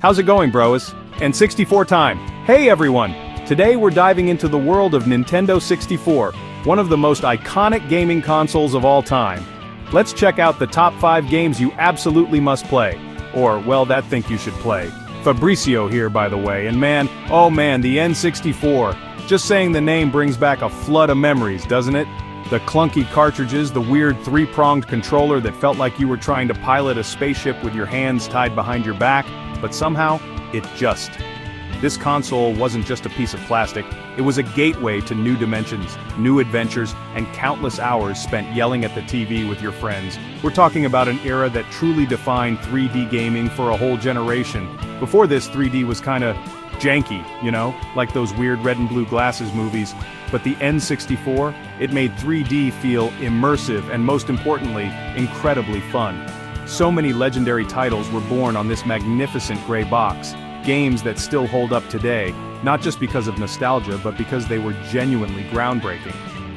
How's it going, bros? N64 time. Hey everyone! Today we're diving into the world of Nintendo 64, one of the most iconic gaming consoles of all time. Let's check out the top 5 games you absolutely must play. Or, well, that think you should play. Fabricio here, by the way, and man, oh man, the N64. Just saying the name brings back a flood of memories, doesn't it? The clunky cartridges, the weird 3-pronged controller that felt like you were trying to pilot a spaceship with your hands tied behind your back, but somehow, it just. This console wasn't just a piece of plastic, it was a gateway to new dimensions, new adventures, and countless hours spent yelling at the TV with your friends. We're talking about an era that truly defined 3D gaming for a whole generation. Before this, 3D was kinda janky, you know, like those weird red and blue glasses movies. But the N64, it made 3D feel immersive and, most importantly, incredibly fun. So many legendary titles were born on this magnificent gray box. Games that still hold up today, not just because of nostalgia, but because they were genuinely groundbreaking.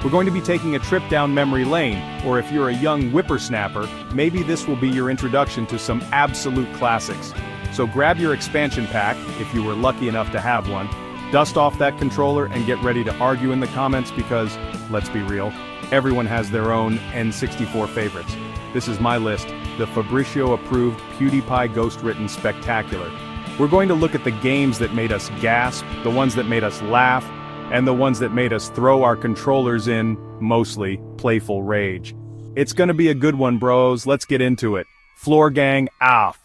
We're going to be taking a trip down memory lane, or if you're a young whippersnapper, maybe this will be your introduction to some absolute classics. So grab your expansion pack, if you were lucky enough to have one, dust off that controller and get ready to argue in the comments because, let's be real, everyone has their own N64 favorites. This is my list, the Fabricio-approved PewDiePie Ghost-written spectacular. We're going to look at the games that made us gasp, the ones that made us laugh, and the ones that made us throw our controllers in, mostly, playful rage. It's gonna be a good one, bros, let's get into it. Floor gang, off.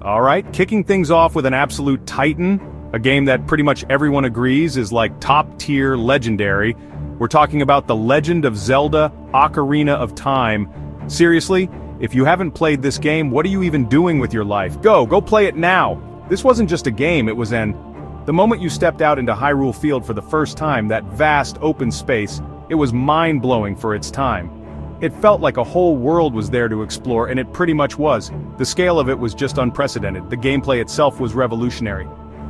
Alright, kicking things off with an absolute titan, a game that pretty much everyone agrees is like top-tier legendary. We're talking about The Legend of Zelda: Ocarina of Time. Seriously, if you haven't played this game, what are you even doing with your life? Go play it now! This wasn't just a game, it was the moment you stepped out into Hyrule Field for the first time, that vast open space, it was mind-blowing for its time. It felt like a whole world was there to explore, and it pretty much was. The scale of it was just unprecedented. The gameplay itself was revolutionary.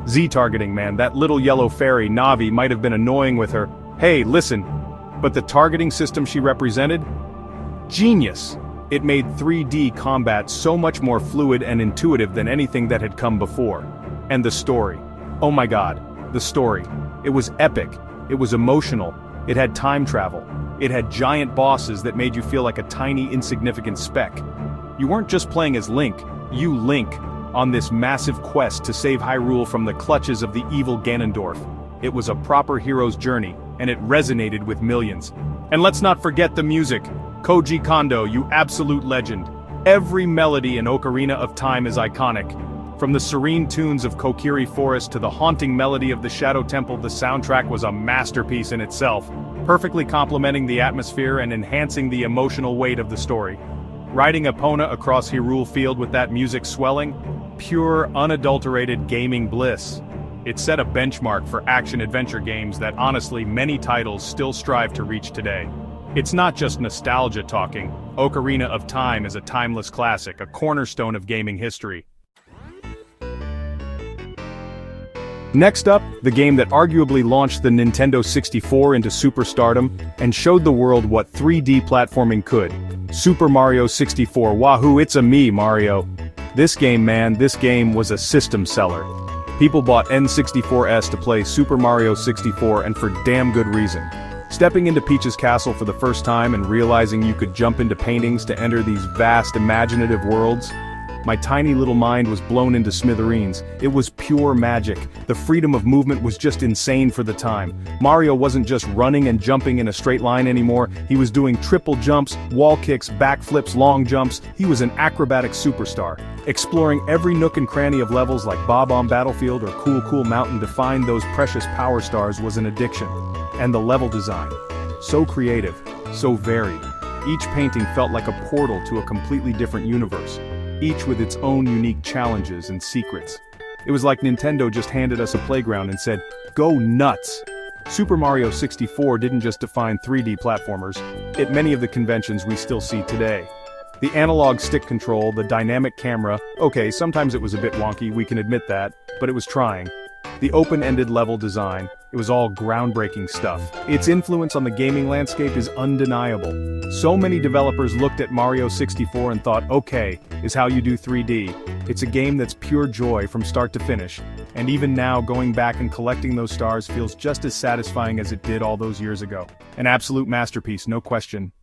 Z-targeting, man, that little yellow fairy, Navi, might have been annoying with her "Hey, listen," but the targeting system she represented? Genius! It made 3D combat so much more fluid and intuitive than anything that had come before. And the story. Oh my god, the story. It was epic. It was emotional. It had time travel. It had giant bosses that made you feel like a tiny, insignificant speck. You weren't just playing as Link, you Link, on this massive quest to save Hyrule from the clutches of the evil Ganondorf. It was a proper hero's journey, and it resonated with millions. And let's not forget the music. Koji Kondo, you absolute legend. Every melody in Ocarina of Time is iconic. From the serene tunes of Kokiri Forest to the haunting melody of the Shadow Temple, the soundtrack was a masterpiece in itself, perfectly complementing the atmosphere and enhancing the emotional weight of the story. Riding Epona across Hyrule Field with that music swelling, pure, unadulterated gaming bliss. It set a benchmark for action-adventure games that honestly many titles still strive to reach today. It's not just nostalgia talking. Ocarina of Time is a timeless classic, a cornerstone of gaming history. Next up, the game that arguably launched the Nintendo 64 into superstardom and showed the world what 3D platforming could. Super Mario 64, wahoo, it's a me, Mario. This game, man, this game was a system seller. People bought N64s to play Super Mario 64, and for damn good reason. Stepping into Peach's castle for the first time and realizing you could jump into paintings to enter these vast imaginative worlds, my tiny little mind was blown into smithereens. It was pure magic. The freedom of movement was just insane for the time. Mario wasn't just running and jumping in a straight line anymore, he was doing triple jumps, wall kicks, backflips, long jumps. He was an acrobatic superstar. Exploring every nook and cranny of levels like Bob-omb Battlefield or Cool Mountain to find those precious power stars was an addiction. And the level design. So creative, so varied. Each painting felt like a portal to a completely different universe, each with its own unique challenges and secrets. It was like Nintendo just handed us a playground and said, "Go nuts!" Super Mario 64 didn't just define 3D platformers, it many of the conventions we still see today. The analog stick control, the dynamic camera, okay, sometimes it was a bit wonky, we can admit that, but it was trying. The open-ended level design, It was all groundbreaking stuff. Its influence on the gaming landscape is undeniable. So many developers looked at Mario 64 and thought, okay, is how you do 3D. It's a game that's pure joy from start to finish, and even now going back and collecting those stars feels just as satisfying as it did all those years ago. An absolute masterpiece, no question.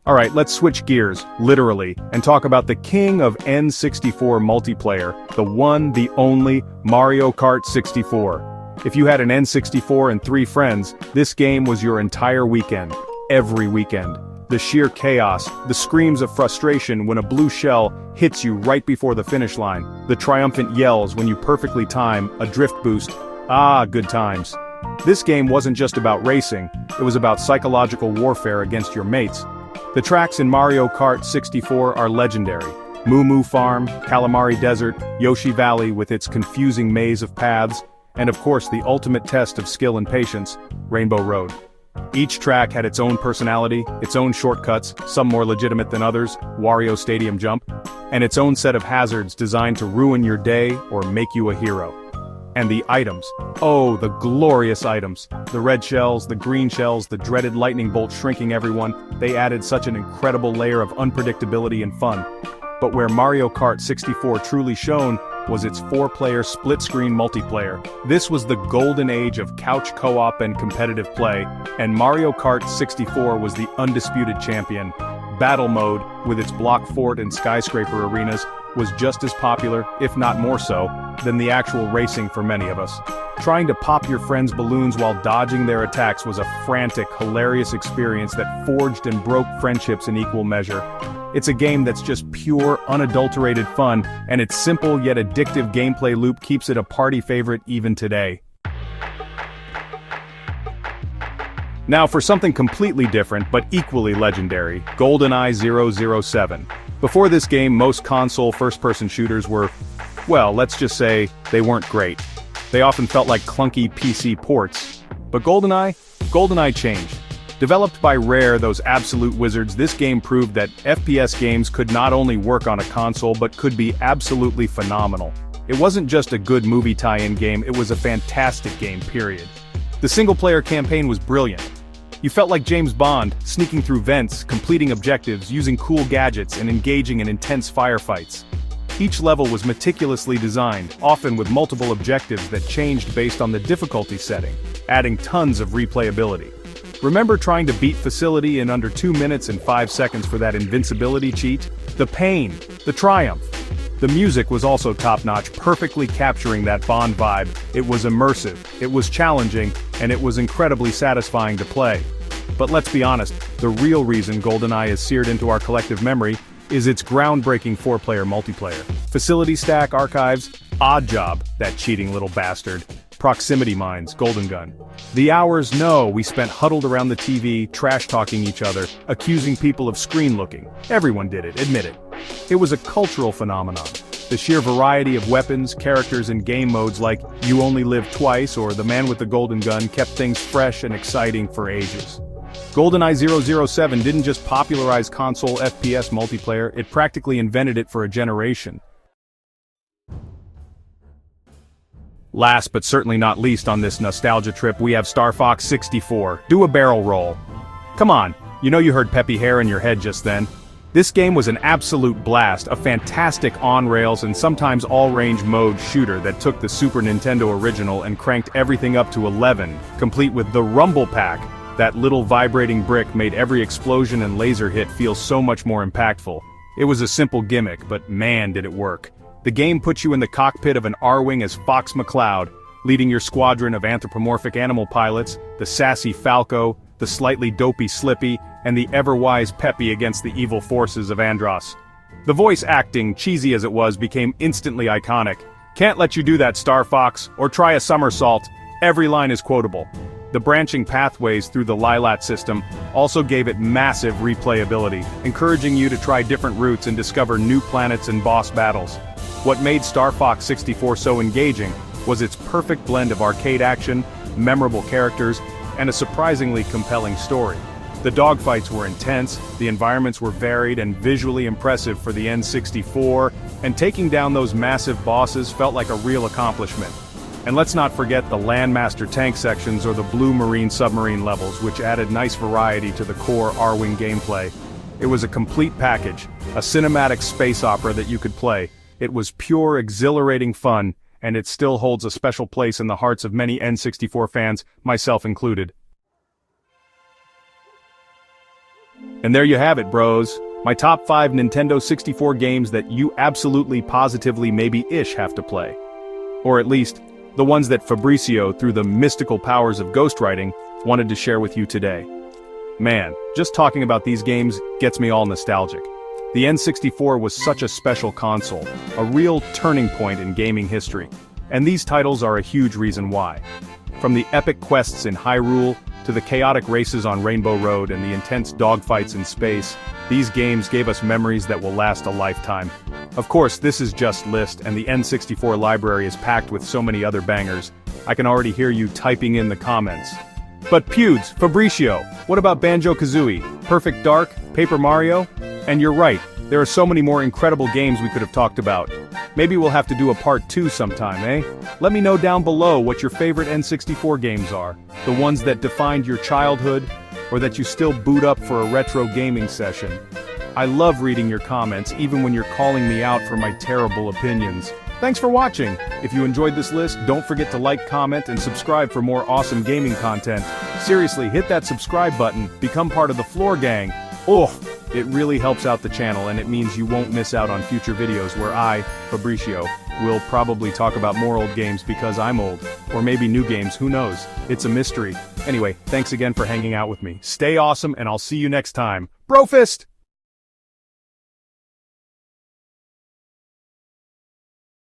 Alright, let's switch gears, literally, and talk about the king of N64 multiplayer, the one, the only, Mario Kart 64. If you had an N64 and 3 friends, this game was your entire weekend. Every weekend. The sheer chaos, the screams of frustration when a blue shell hits you right before the finish line, the triumphant yells when you perfectly time a drift boost. Ah, good times. This game wasn't just about racing, it was about psychological warfare against your mates. The tracks in Mario Kart 64 are legendary. Moo Moo Farm, Calamari Desert, Yoshi Valley with its confusing maze of paths, and of course the ultimate test of skill and patience, Rainbow Road. Each track had its own personality, its own shortcuts, some more legitimate than others, Wario Stadium Jump, and its own set of hazards designed to ruin your day or make you a hero. And the items. Oh, the glorious items. The red shells, the green shells, the dreaded lightning bolt shrinking everyone, they added such an incredible layer of unpredictability and fun. But where Mario Kart 64 truly shone was its 4-player split-screen multiplayer. This was the golden age of couch co-op and competitive play, and Mario Kart 64 was the undisputed champion. Battle mode, with its block fort and skyscraper arenas, was just as popular, if not more so, than the actual racing for many of us. Trying to pop your friends' balloons while dodging their attacks was a frantic, hilarious experience that forged and broke friendships in equal measure. It's a game that's just pure, unadulterated fun, and its simple yet addictive gameplay loop keeps it a party favorite even today. Now for something completely different but equally legendary, GoldenEye 007. Before this game, most console first-person shooters were, well, let's just say, they weren't great. They often felt like clunky PC ports. But GoldenEye changed. Developed by Rare, those absolute wizards, this game proved that FPS games could not only work on a console but could be absolutely phenomenal. It wasn't just a good movie tie-in game, it was a fantastic game, period. The single-player campaign was brilliant. You felt like James Bond, sneaking through vents, completing objectives, using cool gadgets, and engaging in intense firefights. Each level was meticulously designed, often with multiple objectives that changed based on the difficulty setting, adding tons of replayability. Remember trying to beat Facility in under 2 minutes and 5 seconds for that invincibility cheat? The pain, the triumph. The music was also top-notch, perfectly capturing that Bond vibe. It was immersive, it was challenging, and it was incredibly satisfying to play. But let's be honest, the real reason GoldenEye is seared into our collective memory is its groundbreaking 4-player multiplayer. Facility Stack Archives, Odd Job, that cheating little bastard. Proximity Mines, Golden Gun. The hours, no, we spent huddled around the TV, trash-talking each other, accusing people of screen-looking. Everyone did it, admit it. It was a cultural phenomenon. The sheer variety of weapons, characters, and game modes like You Only Live Twice or The Man with the Golden Gun kept things fresh and exciting for ages. GoldenEye 007 didn't just popularize console FPS multiplayer, it practically invented it for a generation. Last but certainly not least on this nostalgia trip, we have Star Fox 64. Do a barrel roll. Come on, you know you heard peppy hair in your head just then. This game was an absolute blast, a fantastic on-rails and sometimes all-range mode shooter that took the Super Nintendo original and cranked everything up to 11, complete with the Rumble Pack. That little vibrating brick made every explosion and laser hit feel so much more impactful. It was a simple gimmick, but man did it work. The game puts you in the cockpit of an R-Wing as Fox McCloud, leading your squadron of anthropomorphic animal pilots, the sassy Falco, the slightly dopey Slippy, and the ever-wise Peppy against the evil forces of Andross. The voice acting, cheesy as it was, became instantly iconic. Can't let you do that, Star Fox, or try a somersault. Every line is quotable. The branching pathways through the Lilat system also gave it massive replayability, encouraging you to try different routes and discover new planets and boss battles. What made Star Fox 64 so engaging was its perfect blend of arcade action, memorable characters, and a surprisingly compelling story. The dogfights were intense, the environments were varied and visually impressive for the N64, and taking down those massive bosses felt like a real accomplishment. And let's not forget the Landmaster tank sections or the Blue Marine submarine levels, which added nice variety to the core R-Wing gameplay. It was a complete package, a cinematic space opera that you could play. It was pure, exhilarating fun, and it still holds a special place in the hearts of many N64 fans, myself included. And there you have it, bros. My top 5 Nintendo 64 games that you absolutely positively maybe-ish have to play. Or at least, the ones that Fabricio, through the mystical powers of ghostwriting, wanted to share with you today. Man, just talking about these games gets me all nostalgic. The N64 was such a special console, a real turning point in gaming history. And these titles are a huge reason why. From the epic quests in Hyrule, to the chaotic races on Rainbow Road and the intense dogfights in space, these games gave us memories that will last a lifetime. Of course, this is just list, and the N64 library is packed with so many other bangers. I can already hear you typing in the comments. But Pewds, Fabricio, what about Banjo-Kazooie, Perfect Dark, Paper Mario? And you're right, there are so many more incredible games we could have talked about. Maybe we'll have to do a part 2 sometime, eh? Let me know down below what your favorite N64 games are. The ones that defined your childhood, or that you still boot up for a retro gaming session. I love reading your comments, even when you're calling me out for my terrible opinions. Thanks for watching! If you enjoyed this list, don't forget to like, comment, and subscribe for more awesome gaming content. Seriously, hit that subscribe button, become part of the Floor Gang. Oh, it really helps out the channel, and it means you won't miss out on future videos where I, Fabricio, will probably talk about more old games because I'm old. Or maybe new games, who knows? It's a mystery. Anyway, thanks again for hanging out with me. Stay awesome, and I'll see you next time. Brofist!